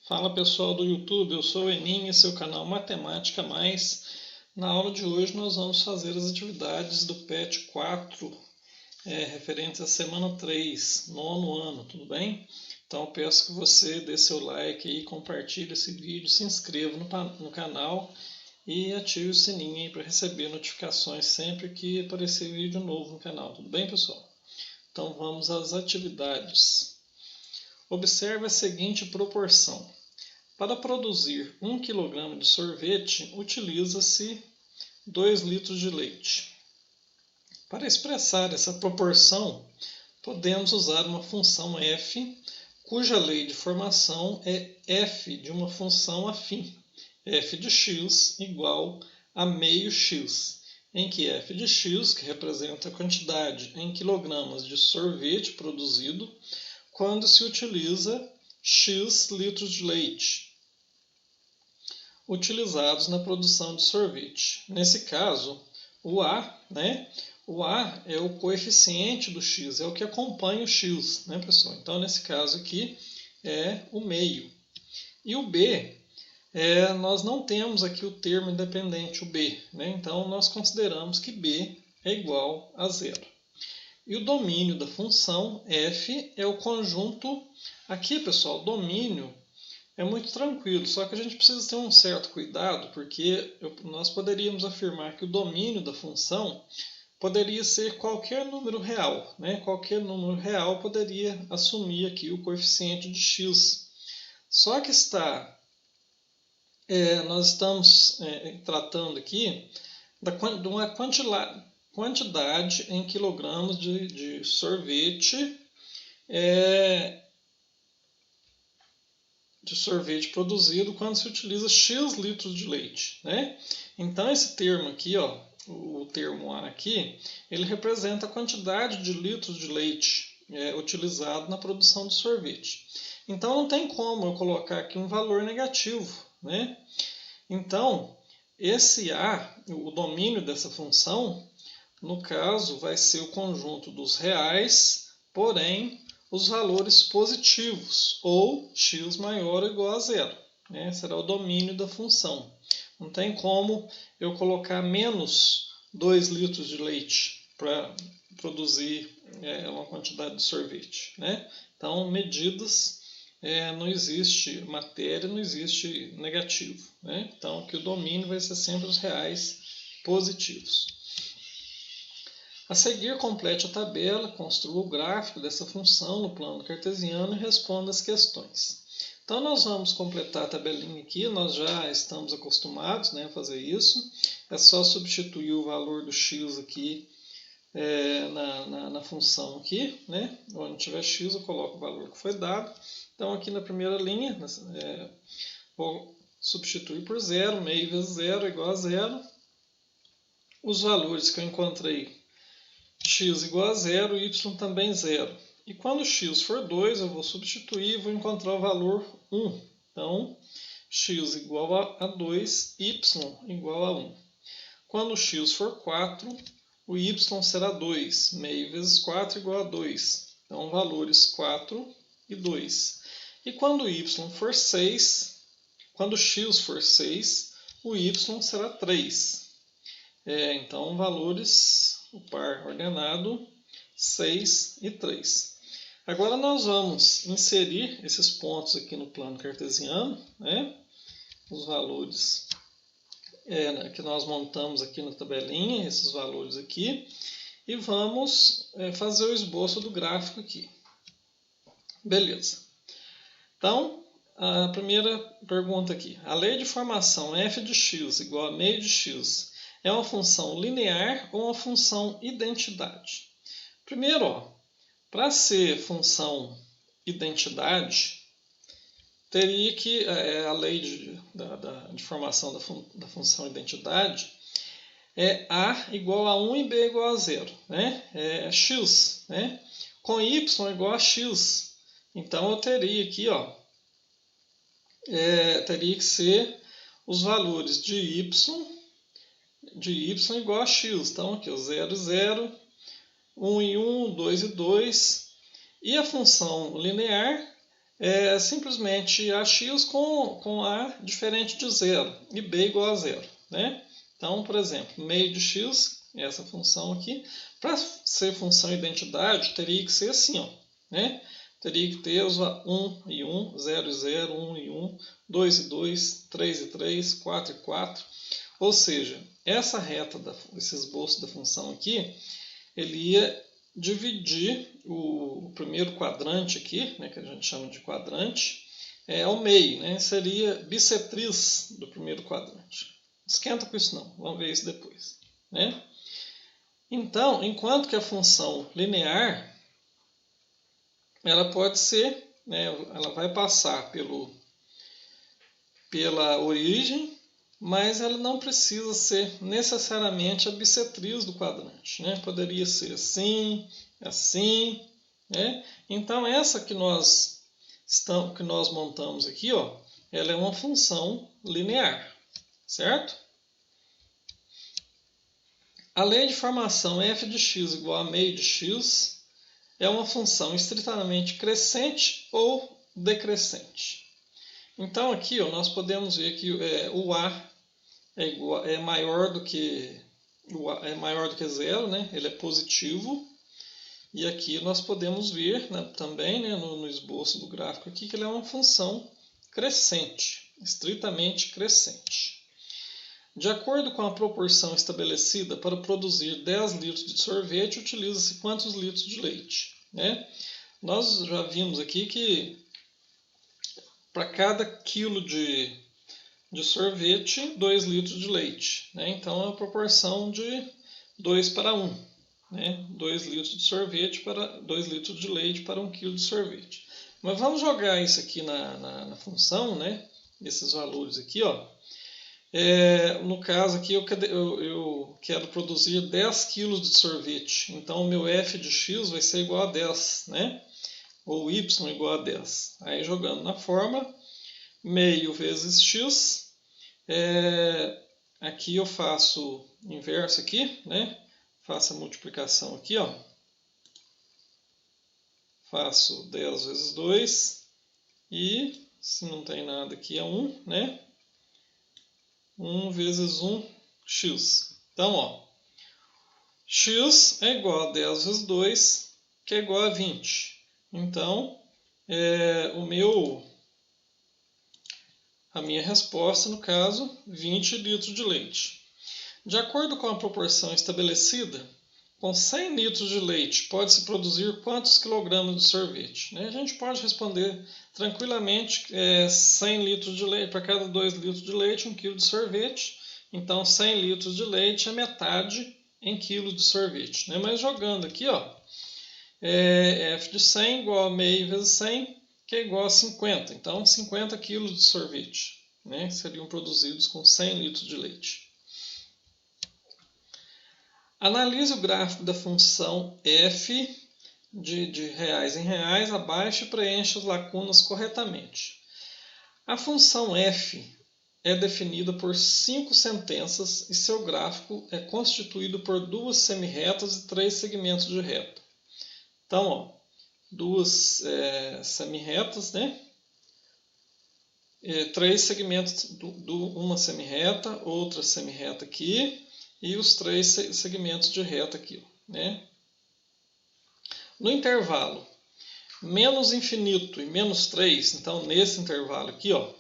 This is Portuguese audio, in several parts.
Fala pessoal do YouTube, eu sou o Eninho, seu canal Matemática Mais. Na aula de hoje nós vamos fazer as atividades do PET 4, referentes à semana 3, nono ano, tudo bem? Então eu peço que você dê seu like aí, compartilhe esse vídeo, se inscreva no canal e ative o sininho aí para receber notificações sempre que aparecer vídeo novo no canal, tudo bem pessoal? Então vamos às atividades. Observe a seguinte proporção. Para produzir 1 kg de sorvete, utiliza-se 2 litros de leite. Para expressar essa proporção, podemos usar uma função f, cuja lei de formação é f de uma função afim, f de x igual a meio x, em que f de x, que representa a quantidade em quilogramas de sorvete produzido, quando se utiliza x litros de leite utilizados na produção de sorvete. Nesse caso, o A, o A é o coeficiente do x, é o que acompanha o x, pessoal? Então, nesse caso aqui, é o meio. E o B, nós não temos aqui o termo independente, o B, Então, nós consideramos que B é igual a zero. E o domínio da função f é o conjunto. Aqui, pessoal, domínio é muito tranquilo, só que a gente precisa ter um certo cuidado, porque nós poderíamos afirmar que o domínio da função poderia ser qualquer número real. Qualquer número real poderia assumir aqui o coeficiente de x. Só que nós estamos tratando aqui de uma quantidade em quilogramas de sorvete produzido quando se utiliza x litros de leite. Então, esse termo aqui, o termo A aqui, ele representa a quantidade de litros de leite utilizado na produção de sorvete. Então, não tem como eu colocar aqui um valor negativo. Então, esse A, o domínio dessa função, no caso, vai ser o conjunto dos reais, porém, os valores positivos, ou x maior ou igual a zero. Será o domínio da função. Não tem como eu colocar menos 2 litros de leite para produzir uma quantidade de sorvete. Então, medidas, não existe matéria, não existe negativo. Então, aqui o domínio vai ser sempre os reais positivos. A seguir, complete a tabela, construa o gráfico dessa função no plano cartesiano e responda as questões. Então, nós vamos completar a tabelinha aqui, nós já estamos acostumados a fazer isso. É só substituir o valor do x aqui na função aqui. Onde tiver x, eu coloco o valor que foi dado. Então, aqui na primeira linha, vou substituir por zero, meio vezes zero é igual a zero. Os valores que eu encontrei, x igual a zero, y também zero. E quando x for 2, eu vou substituir e vou encontrar o valor 1. Então, x igual a 2, y igual a 1. Quando x for 4, o y será 2. Meio vezes 4 igual a 2. Então, valores 4 e 2. E quando y for 6, quando x for 6, o y será 3. Então, valores, o par ordenado, 6 e 3. Agora nós vamos inserir esses pontos aqui no plano cartesiano, os valores que nós montamos aqui na tabelinha, esses valores aqui, e vamos fazer o esboço do gráfico aqui. Beleza. Então, a primeira pergunta aqui. A lei de formação f de x igual a meio de x é uma função linear ou uma função identidade? Primeiro, para ser função identidade, teria que a lei de formação da função identidade é a igual a 1 e b igual a 0. É x. Com y igual a x. Então, eu teria aqui, teria que ser os valores de y igual a x. Então, aqui, 0 e 0, 1 e 1, 2 e 2. E a função linear é simplesmente ax com a diferente de zero e b igual a zero, né? Então, por exemplo, meio de x, essa função aqui, para ser função identidade, teria que ser assim, ó, né? Teria que ter os 1 e 1, 0 e 0, 1 e 1, 2 e 2, 3 e 3, 4 e 4. Ou seja, essa reta, esse esboço da função aqui, ele ia dividir o primeiro quadrante aqui, né, que a gente chama de quadrante, ao meio, né? Seria bissetriz do primeiro quadrante. Esquenta com isso não, vamos ver isso depois, né? Então, enquanto que a função linear, ela pode ser, né, ela vai passar pela origem, mas ela não precisa ser necessariamente a bissetriz do quadrante, né? Poderia ser assim, assim, né? Então essa que nós montamos aqui, ó, ela é uma função linear, certo? A lei de formação f de x igual a meio de x é uma função estritamente crescente ou decrescente. Então aqui, ó, nós podemos ver que o a é maior do que zero, né? Ele é positivo. E aqui nós podemos ver, né, também, né, no esboço do gráfico aqui, que ele é uma função crescente, estritamente crescente. De acordo com a proporção estabelecida para produzir 10 litros de sorvete, utiliza-se quantos litros de leite, né? Nós já vimos aqui que para cada quilo de sorvete, 2 litros de leite, né? Então é uma proporção de 2 para 1, né? 2 litros de sorvete para 2 litros de leite para 1 kg de sorvete. Mas vamos jogar isso aqui na função, né? Esses valores aqui, ó. No caso aqui eu quero produzir 10 kg de sorvete, então o meu f de x vai ser igual a 10, né? Ou y igual a 10. Aí jogando na forma, meio vezes x, aqui eu faço inverso aqui, né? Faço a multiplicação aqui, ó. Faço 10 vezes 2 e, se não tem nada aqui, é 1, né? 1 vezes 1, x. Então, ó, x é igual a 10 vezes 2, que é igual a 20. Então, a minha resposta, no caso, 20 litros de leite. De acordo com a proporção estabelecida, com 100 litros de leite pode-se produzir quantos quilogramas de sorvete? A gente pode responder tranquilamente 100 litros de leite, para cada 2 litros de leite, 1 kg de sorvete. Então 100 litros de leite é metade em quilos de sorvete. Mas jogando aqui, ó, f de 100 igual a meio vezes 100, que é igual a 50. Então 50 quilos de sorvete, seriam produzidos com 100 litros de leite. Analise o gráfico da função f de reais em reais abaixo e preencha as lacunas corretamente. A função f é definida por 5 sentenças e seu gráfico é constituído por 2 semirretas e 3 segmentos de reta. Então, ó, 2 semirretas, né? 3 segmentos, uma semirreta, outra semirreta aqui, e os 3 segmentos de reta aqui, né? No intervalo menos infinito e menos 3, então nesse intervalo aqui, ó,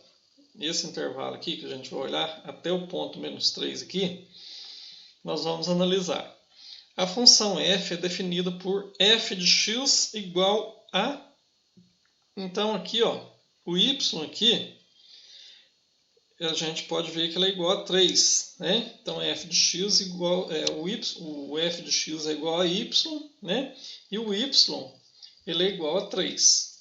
esse intervalo aqui que a gente vai olhar até o ponto menos 3 aqui, nós vamos analisar. A função f é definida por f de x igual a... Então aqui, ó, o y aqui, a gente pode ver que ela é igual a 3, né? Então f de x igual, o f de x é igual a y, né? E o y ele é igual a 3.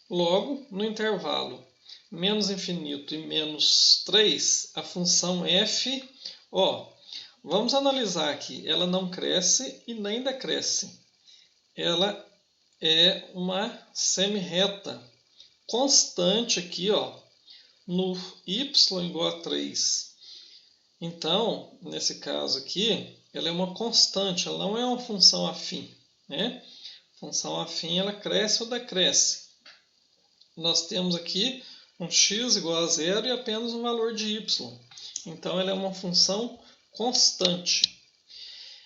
Logo, no intervalo menos infinito e menos 3, a função f, ó, vamos analisar aqui, ela não cresce e nem decresce. Ela é uma semirreta constante aqui, ó, no y igual a 3. Então, nesse caso aqui, ela é uma constante, ela não é uma função afim, né? Função afim, ela cresce ou decresce. nós temos aqui um x igual a zero e apenas um valor de y. Então, ela é uma função constante.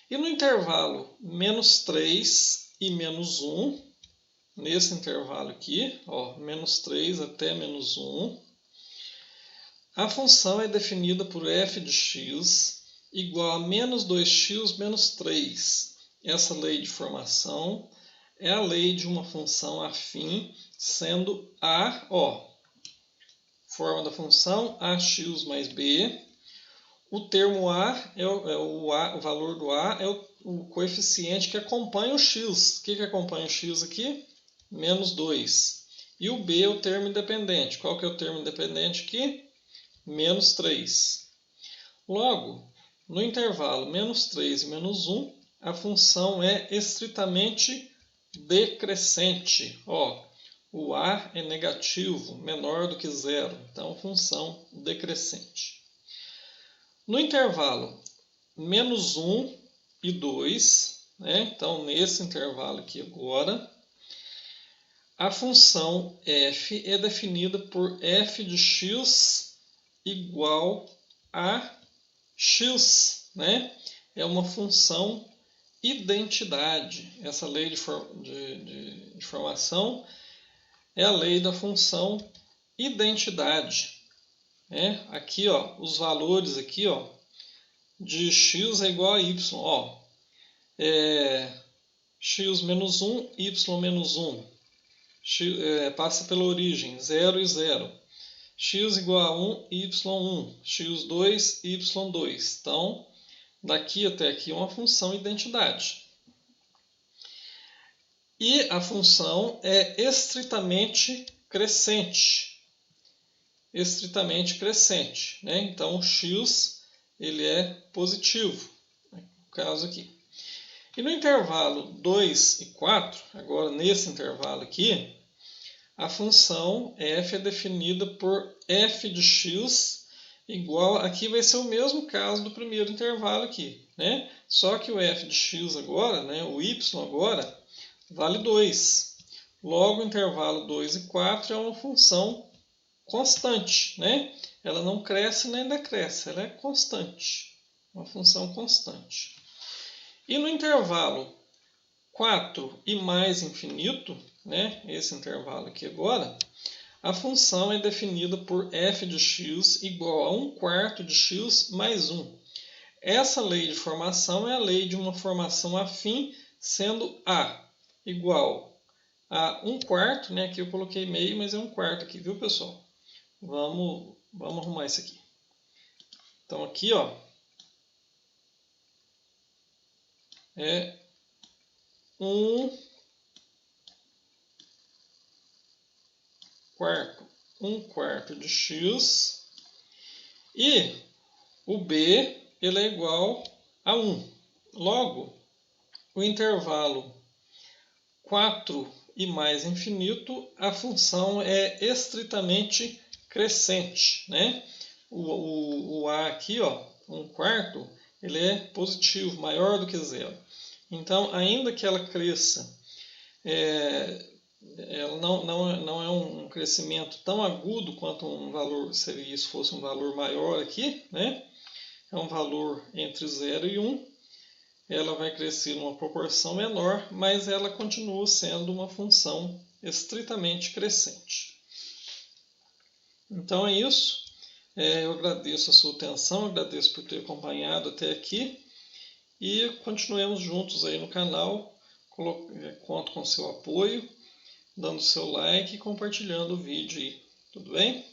E no intervalo menos 3 e menos 1, nesse intervalo aqui, ó, menos 3 até menos 1, a função é definida por f de x igual a menos 2x menos 3. Essa lei de formação é a lei de uma função afim, sendo a, ó, forma da função ax mais b. O termo a é o valor do a é o coeficiente que acompanha o x. O que acompanha o x aqui? Menos 2. E o b é o termo independente. Qual que é o termo independente aqui? Menos 3. Logo, no intervalo menos 3 e menos 1, a função é estritamente decrescente. Ó, o a é negativo, menor do que zero. Então, função decrescente. No intervalo menos 1 e 2, né? Então, nesse intervalo aqui agora, a função f é definida por f de x igual a x, né? É uma função identidade. Essa lei de formação é a lei da função identidade. Aqui, ó, os valores aqui, ó, de x é igual a y, ó, x menos 1, y menos 1, passa pela origem, 0 e 0, x igual a 1, y1, x2, y2, então, daqui até aqui é uma função identidade. E a função é estritamente crescente. Estritamente crescente, né? Então, o x ele é positivo, no caso aqui. E no intervalo 2 e 4, agora nesse intervalo aqui, a função f é definida por f de x igual, aqui vai ser o mesmo caso do primeiro intervalo aqui, né? Só que o f de x agora, né, o y agora, vale 2. Logo, o intervalo 2 e 4 é uma função constante, né? Ela não cresce nem decresce, ela é constante, uma função constante. E no intervalo 4 e mais infinito, né? Esse intervalo aqui agora, a função é definida por f de x igual a 1/4 de x mais 1. Essa lei de formação é a lei de uma formação afim, sendo a igual a 1/4, né? Aqui eu coloquei meio, mas é 1/4 aqui, viu, pessoal? Vamos arrumar isso aqui. Então, aqui, ó, é 1/4 de x e o b ele é igual a 1. Logo, o intervalo 4 e mais infinito, a função é estritamente crescente, né? O a aqui, ó, 1/4, ele é positivo, maior do que zero. Então, ainda que ela cresça, ela não é um crescimento tão agudo quanto um valor, seria se fosse um valor maior aqui, né? É um valor entre 0 e 1. Ela vai crescer numa proporção menor, mas ela continua sendo uma função estritamente crescente. Então é isso. Eu agradeço a sua atenção, agradeço por ter acompanhado até aqui e continuemos juntos aí no canal. Conto com seu apoio, dando seu like e compartilhando o vídeo aí. Tudo bem?